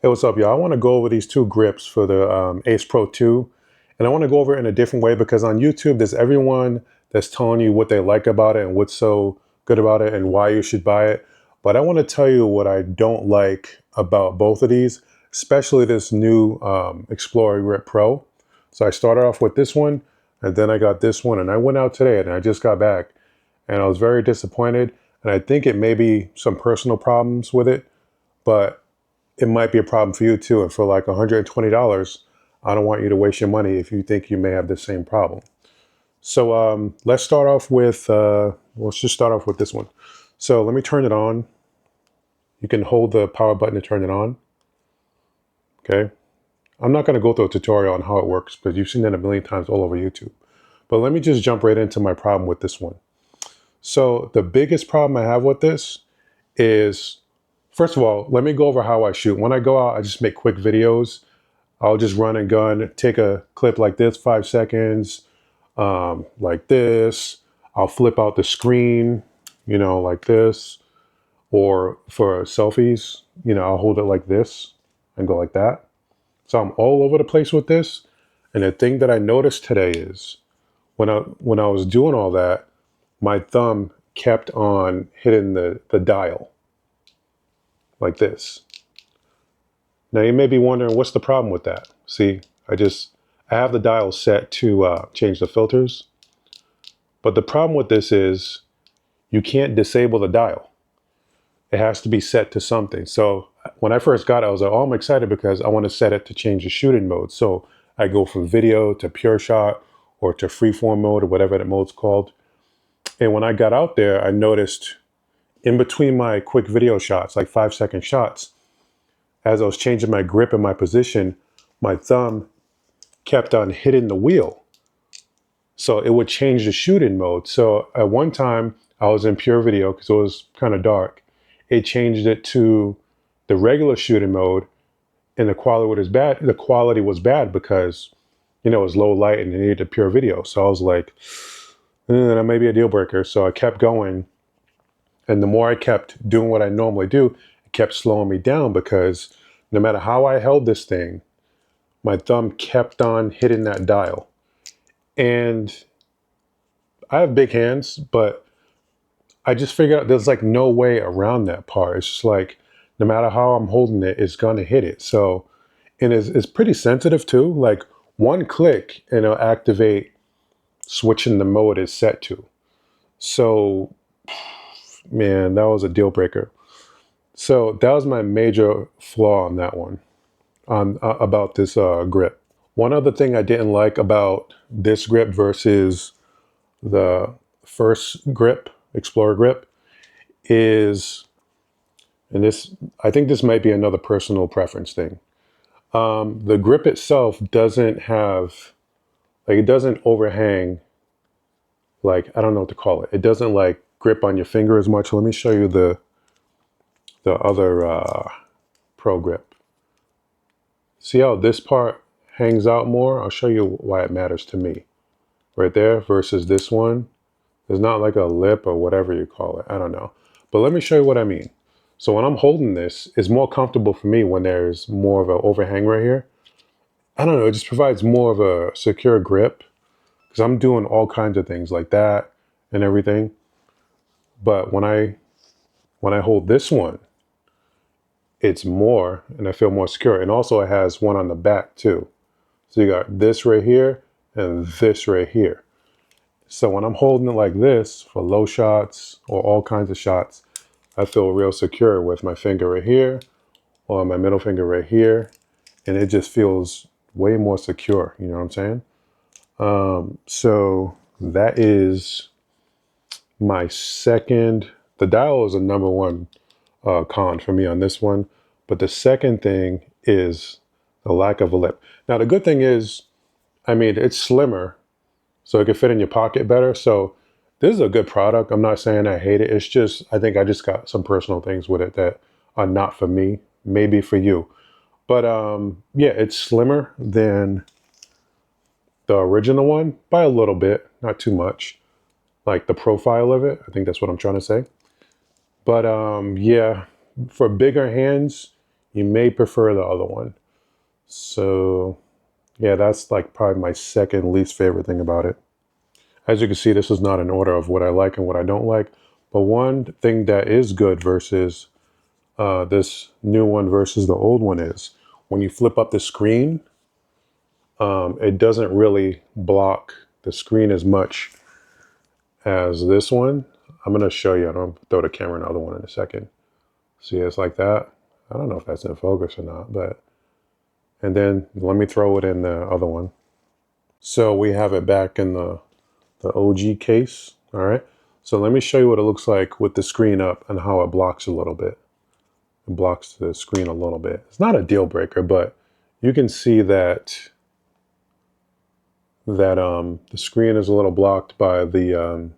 Hey, what's up, y'all? I want to go over these two grips for the Ace Pro 2. And I want to go over it in a different way because on YouTube, there's everyone that's telling you what they like about it and what's so good about it and why you should buy it. But I want to tell you what I don't like about both of these, especially this new Xplorer Grip Pro. So I started off with this one, and then I got this one, and I went out today and I just got back. And I was very disappointed. And I think it may be some personal problems with it, but it might be a problem for you too. And for like $120, I don't want you to waste your money if you think you may have the same problem. So let's start off with, let's just start off with this one. So let me turn it on. You can hold the power button to turn it on. Okay. I'm not going to go through a tutorial on how it works because you've seen it a million times all over YouTube. But let me just jump right into my problem with this one. So the biggest problem I have with this is, first of all, let me go over how I shoot. When I go out, I just make quick videos. I'll just run and gun, take a clip like this, 5 seconds, like this. I'll flip out the screen, like this. Or for selfies, I'll hold it like this and go like that. So I'm all over the place with this. And the thing that I noticed today is when I was doing all that, my thumb kept on hitting the dial like this. Now you may be wondering, what's the problem with that? See, I have the dial set to change the filters. But the problem with this is you can't disable the dial. It has to be set to something. So when I first got it, I was like, oh, I'm excited because I want to set it to change the shooting mode. So I go from video to pure shot or to freeform mode or whatever that mode's called. And when I got out there, I noticed in between my quick video shots, like 5-second shots, as I was changing my grip and my position, my thumb kept on hitting the wheel. So it would change the shooting mode. So at one time, I was in pure video because it was kind of dark. It changed it to the regular shooting mode, and the quality was bad. The quality was bad because, it was low light and it needed a pure video. So I was like, that may be a deal breaker. So I kept going. And the more I kept doing what I normally do, it kept slowing me down because no matter how I held this thing, my thumb kept on hitting that dial. And I have big hands, but I just figured out there's like no way around that part. It's just like, no matter how I'm holding it, it's gonna hit it. So, and it's pretty sensitive too. Like one click and it'll activate switching the mode is set to. So, man, that was a deal breaker. So that was my major flaw on that one, about this grip. One other thing I didn't like about this grip versus the first grip, Xplorer grip, is, and this, I think this might be another personal preference thing. The grip itself doesn't have, like, it doesn't overhang, like, I don't know what to call it. It doesn't like grip on your finger as much. Let me show you the other Pro grip. See how this part hangs out more? I'll show you why it matters to me. Right there versus this one. There's not like a lip or whatever you call it. I don't know. But let me show you what I mean. So when I'm holding this, it's more comfortable for me when there's more of an overhang right here. I don't know, it just provides more of a secure grip because I'm doing all kinds of things like that and everything. But when I hold this one, it's more, and I feel more secure. And also it has one on the back too. So you got this right here and this right here. So when I'm holding it like this for low shots or all kinds of shots, I feel real secure with my finger right here or my middle finger right here. And it just feels way more secure. You know what I'm saying? So that is my second. The dial is a number one con for me on this one. But the second thing is the lack of a lip. Now, the good thing is, I mean, it's slimmer, so it can fit in your pocket better. So this is a good product. I'm not saying I hate it. It's just, I think I just got some personal things with it that are not for me, maybe for you. But yeah, it's slimmer than the original one by a little bit, not too much. Like the profile of it, I think that's what I'm trying to say. But yeah, for bigger hands, you may prefer the other one. So yeah, that's like probably my second least favorite thing about it. As you can see, this is not an order of what I like and what I don't like. But one thing that is good versus this new one versus the old one is when you flip up the screen, it doesn't really block the screen as much as this one. I'm going to show you. I'm going to throw the camera in the other one in a second. See, it's like that. I don't know if that's in focus or not, but, and then let me throw it in the other one. So we have it back in the OG case. All right. So let me show you what it looks like with the screen up and how it blocks a little bit. It blocks the screen a little bit. It's not a deal breaker, but you can see that the screen is a little blocked by the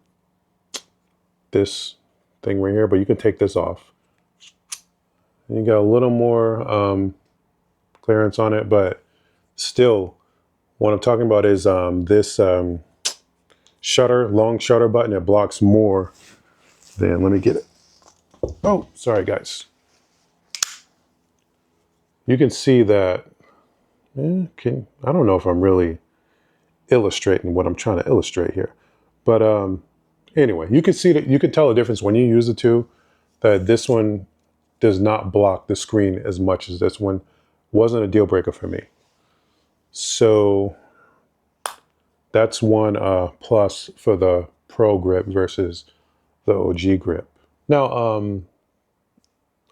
this thing right here, but you can take this off. And you got a little more clearance on it, but still, what I'm talking about is this shutter, long shutter button. It blocks more than, let me get it. Oh, sorry guys. You can see that, I don't know if I'm really illustrating what I'm trying to illustrate here, but anyway, you can see that, you can tell the difference when you use the two, that this one does not block the screen as much as this one. Wasn't a deal breaker for me. So that's one plus for the Pro grip versus the OG grip. Now,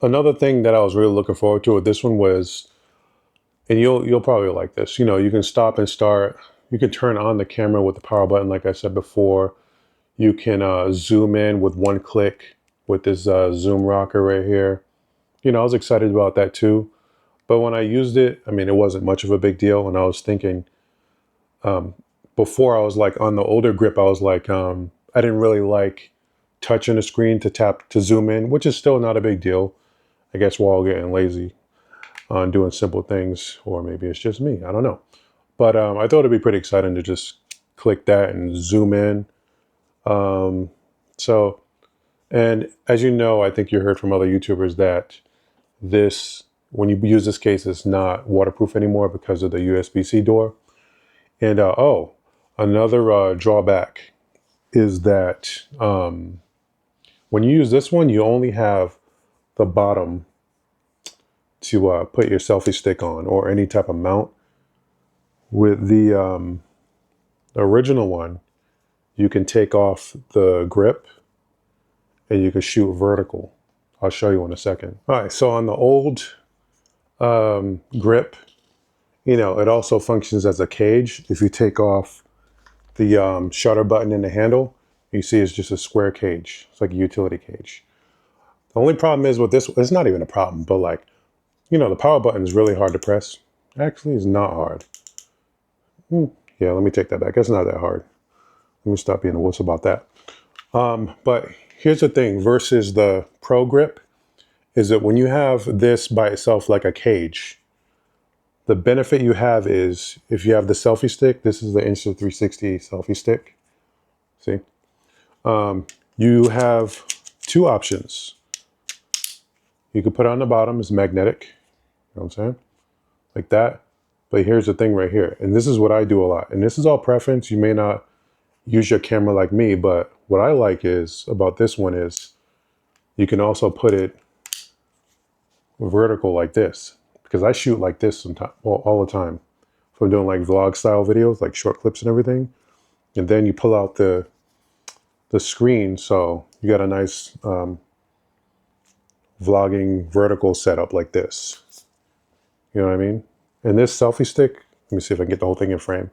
another thing that I was really looking forward to with this one was, and you'll probably like this, you know, you can stop and start, you can turn on the camera with the power button, like I said before. You can zoom in with one click with this zoom rocker right here. You know, I was excited about that too. But when I used it, I mean, it wasn't much of a big deal. And I was thinking, before I was like on the older grip, I was like, I didn't really like touching the screen to tap to zoom in, which is still not a big deal. I guess we're all getting lazy on doing simple things, or maybe it's just me. I don't know. But I thought it'd be pretty exciting to just click that and zoom in. So, and as you know, I think you heard from other YouTubers that this, when you use this case, it's not waterproof anymore because of the USB-C door. And oh, another drawback is that when you use this one, you only have the bottom to put your selfie stick on or any type of mount. With the original one, you can take off the grip and you can shoot vertical. I'll show you in a second. All right, so on the old grip, you know, it also functions as a cage. If you take off the shutter button and the handle, you see it's just a square cage. It's like a utility cage. The only problem is with this, it's not even a problem, but like, you know, the power button is really hard to press. Actually, it's not hard. Yeah, let me take that back. It's not that hard. Let me stop being a wuss about that. But here's the thing versus the Pro grip is that when you have this by itself like a cage, the benefit you have is if you have the selfie stick, this is the Insta360 selfie stick. See? You have two options. You can put it on the bottom, it's magnetic. You know what I'm saying? Like that. But here's the thing right here. And this is what I do a lot. And this is all preference. You may not use your camera like me, but what I like is about this one is you can also put it vertical like this, because I shoot like this sometimes, well, all the time. If I'm doing like vlog style videos, like short clips and everything. And then you pull out the screen, so you got a nice vlogging vertical setup like this. You know what I mean? And this selfie stick, let me see if I can get the whole thing in frame.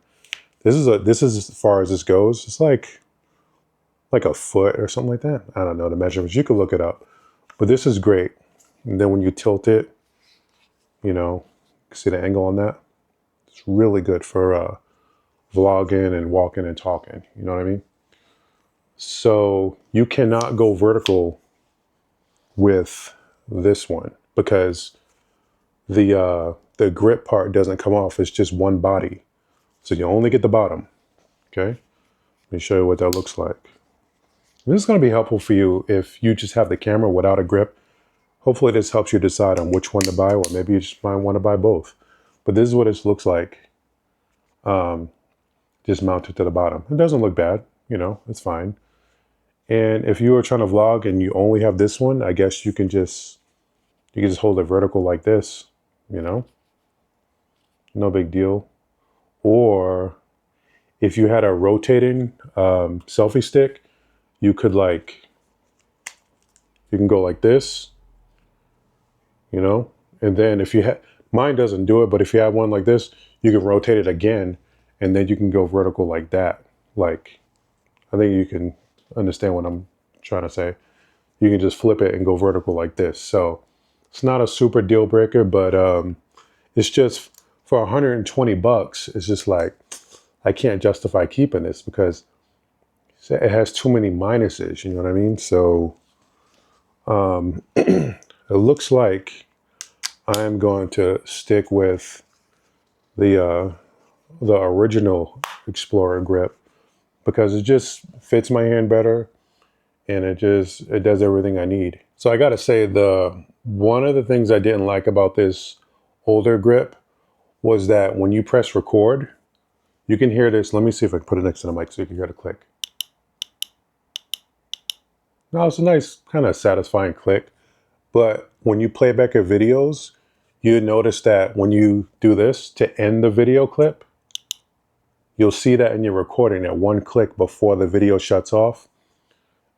This is as far as this goes. It's like a foot or something like that. I don't know the measurements. You could look it up. But this is great. And then when you tilt it, you know, see the angle on that? It's really good for vlogging and walking and talking. You know what I mean? So you cannot go vertical with this one because the grip part doesn't come off. It's just one body. So you only get the bottom. Okay? Let me show you what that looks like. This is going to be helpful for you if you just have the camera without a grip hopefully this helps you decide on which one to buy, or maybe you just might want to buy both. But this is what it looks like, just mounted to the bottom. It doesn't look bad, you know, it's fine. And if you are trying to vlog and you only have this one, I guess you can just hold it vertical like this, you know, no big deal. Or if you had a rotating selfie stick, you could you can go like this, you know, and then if you had, mine doesn't do it, but if you have one like this, you can rotate it again, and then you can go vertical like that. Like, I think you can understand what I'm trying to say. You can just flip it and go vertical like this. So it's not a super deal breaker, but it's just for 120 bucks. It's just like, I can't justify keeping this because it has too many minuses. You know what I mean? So it looks like I'm going to stick with the original Xplorer grip because it just fits my hand better, and it does everything I need. So I got to say, one of the things I didn't like about this older grip was that when you press record, you can hear this. Let me see if I can put it next to the mic so you can hear the click. Now it's a nice kind of satisfying click, but when you play back your videos, you notice that when you do this to end the video clip, you'll see that in your recording, that one click before the video shuts off.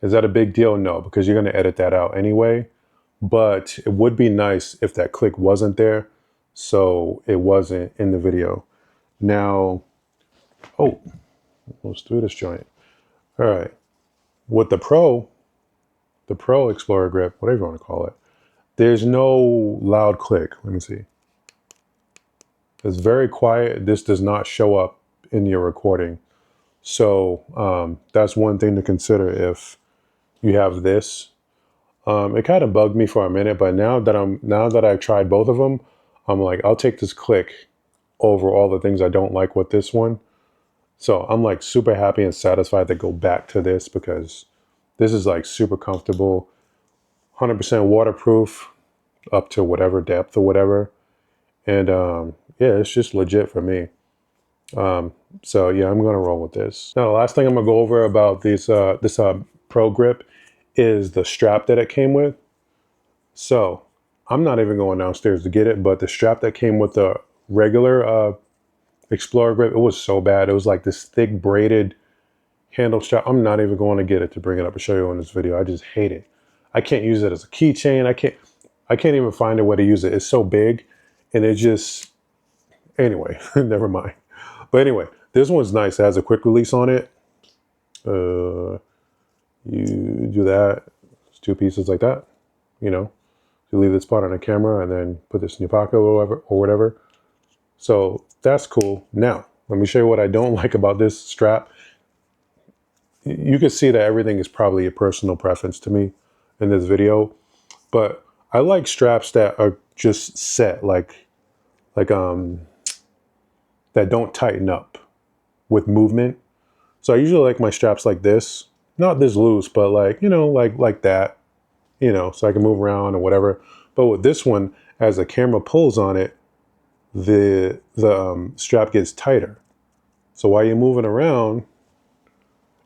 Is that a big deal? No, because you're going to edit that out anyway. But it would be nice if that click wasn't there, so it wasn't in the video. Now, oh, let's do this joint. All right. With the Pro Xplorer grip, whatever you want to call it, there's no loud click. Let me see. It's very quiet. This does not show up in your recording. So that's one thing to consider if you have this. It kind of bugged me for a minute, but now that I've tried both of them, I'm like, I'll take this click over all the things I don't like with this one. So I'm like super happy and satisfied to go back to this because this is like super comfortable, 100% waterproof up to whatever depth or whatever. And yeah, it's just legit for me. So yeah, I'm gonna roll with this. Now, the last thing I'm gonna go over about this Pro grip is the strap that it came with. So I'm not even going downstairs to get it, but the strap that came with the regular Xplorer grip, it was so bad. It was like this thick braided handle strap. I'm not even going to get it to bring it up and show you in this video. I just hate it. I can't use it as a keychain. I can't even find a way to use it. It's so big, and it just, anyway, never mind. But anyway, this one's nice. It has a quick release on it. You do that. It's two pieces like that. You know, you leave this part on the camera and then put this in your pocket or whatever. So that's cool. Now, let me show you what I don't like about this strap. You can see that everything is probably a personal preference to me in this video, but I like straps that are just set, like that don't tighten up with movement. So I usually like my straps like this, not this loose, but like, you know, like that, you know, so I can move around or whatever. But with this one, as the camera pulls on it, the strap gets tighter. So while you're moving around,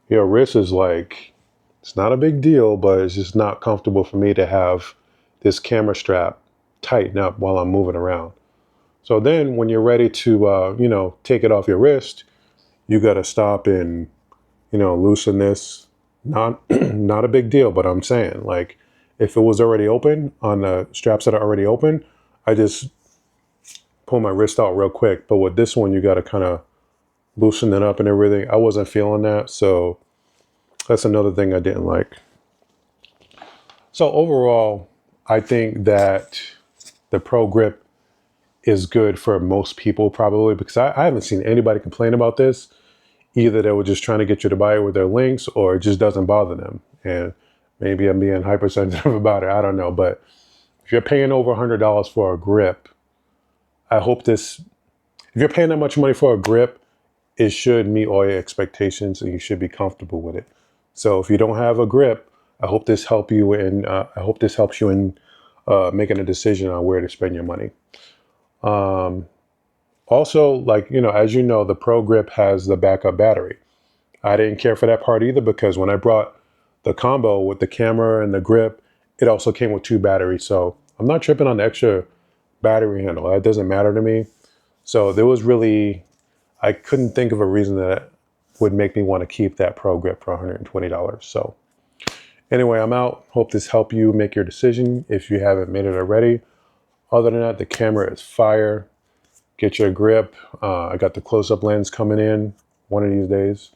your wrist is like, it's not a big deal, but it's just not comfortable for me to have this camera strap tighten up while I'm moving around. So then when you're ready to, you know, take it off your wrist, you got to stop and, you know, loosen this. Not a big deal, but I'm saying, like, if it was already open on the straps that are already open, I just pull my wrist out real quick. But with this one, you got to kind of loosen it up and everything. I wasn't feeling that, so that's another thing I didn't like. So overall, I think that the Pro Grip is good for most people probably, because I haven't seen anybody complain about this. Either they were just trying to get you to buy it with their links, or it just doesn't bother them. And maybe I'm being hypersensitive about it, I don't know. But if you're paying over $100 for a grip, I hope if you're paying that much money for a grip, it should meet all your expectations and you should be comfortable with it. So if you don't have a grip, I hope this helps you in making a decision on where to spend your money. Also, like, as you know, the Pro Grip has the backup battery. I didn't care for that part either because when I brought the combo with the camera and the grip, it also came with 2 batteries. So I'm not tripping on the extra battery handle. That doesn't matter to me. So I couldn't think of a reason that would make me want to keep that Pro Grip for $120. So anyway, I'm out. Hope this helped you make your decision if you haven't made it already. Other than that, the camera is fire. Get your grip. I got the close-up lens coming in one of these days.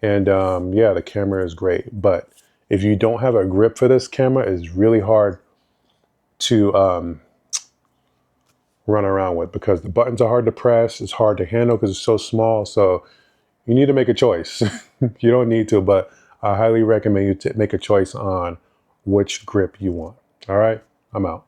And yeah, the camera is great. But if you don't have a grip for this camera, it's really hard to run around with because the buttons are hard to press. It's hard to handle because it's so small. So you need to make a choice. You don't need to, but I highly recommend you to make a choice on which grip you want. All right, I'm out.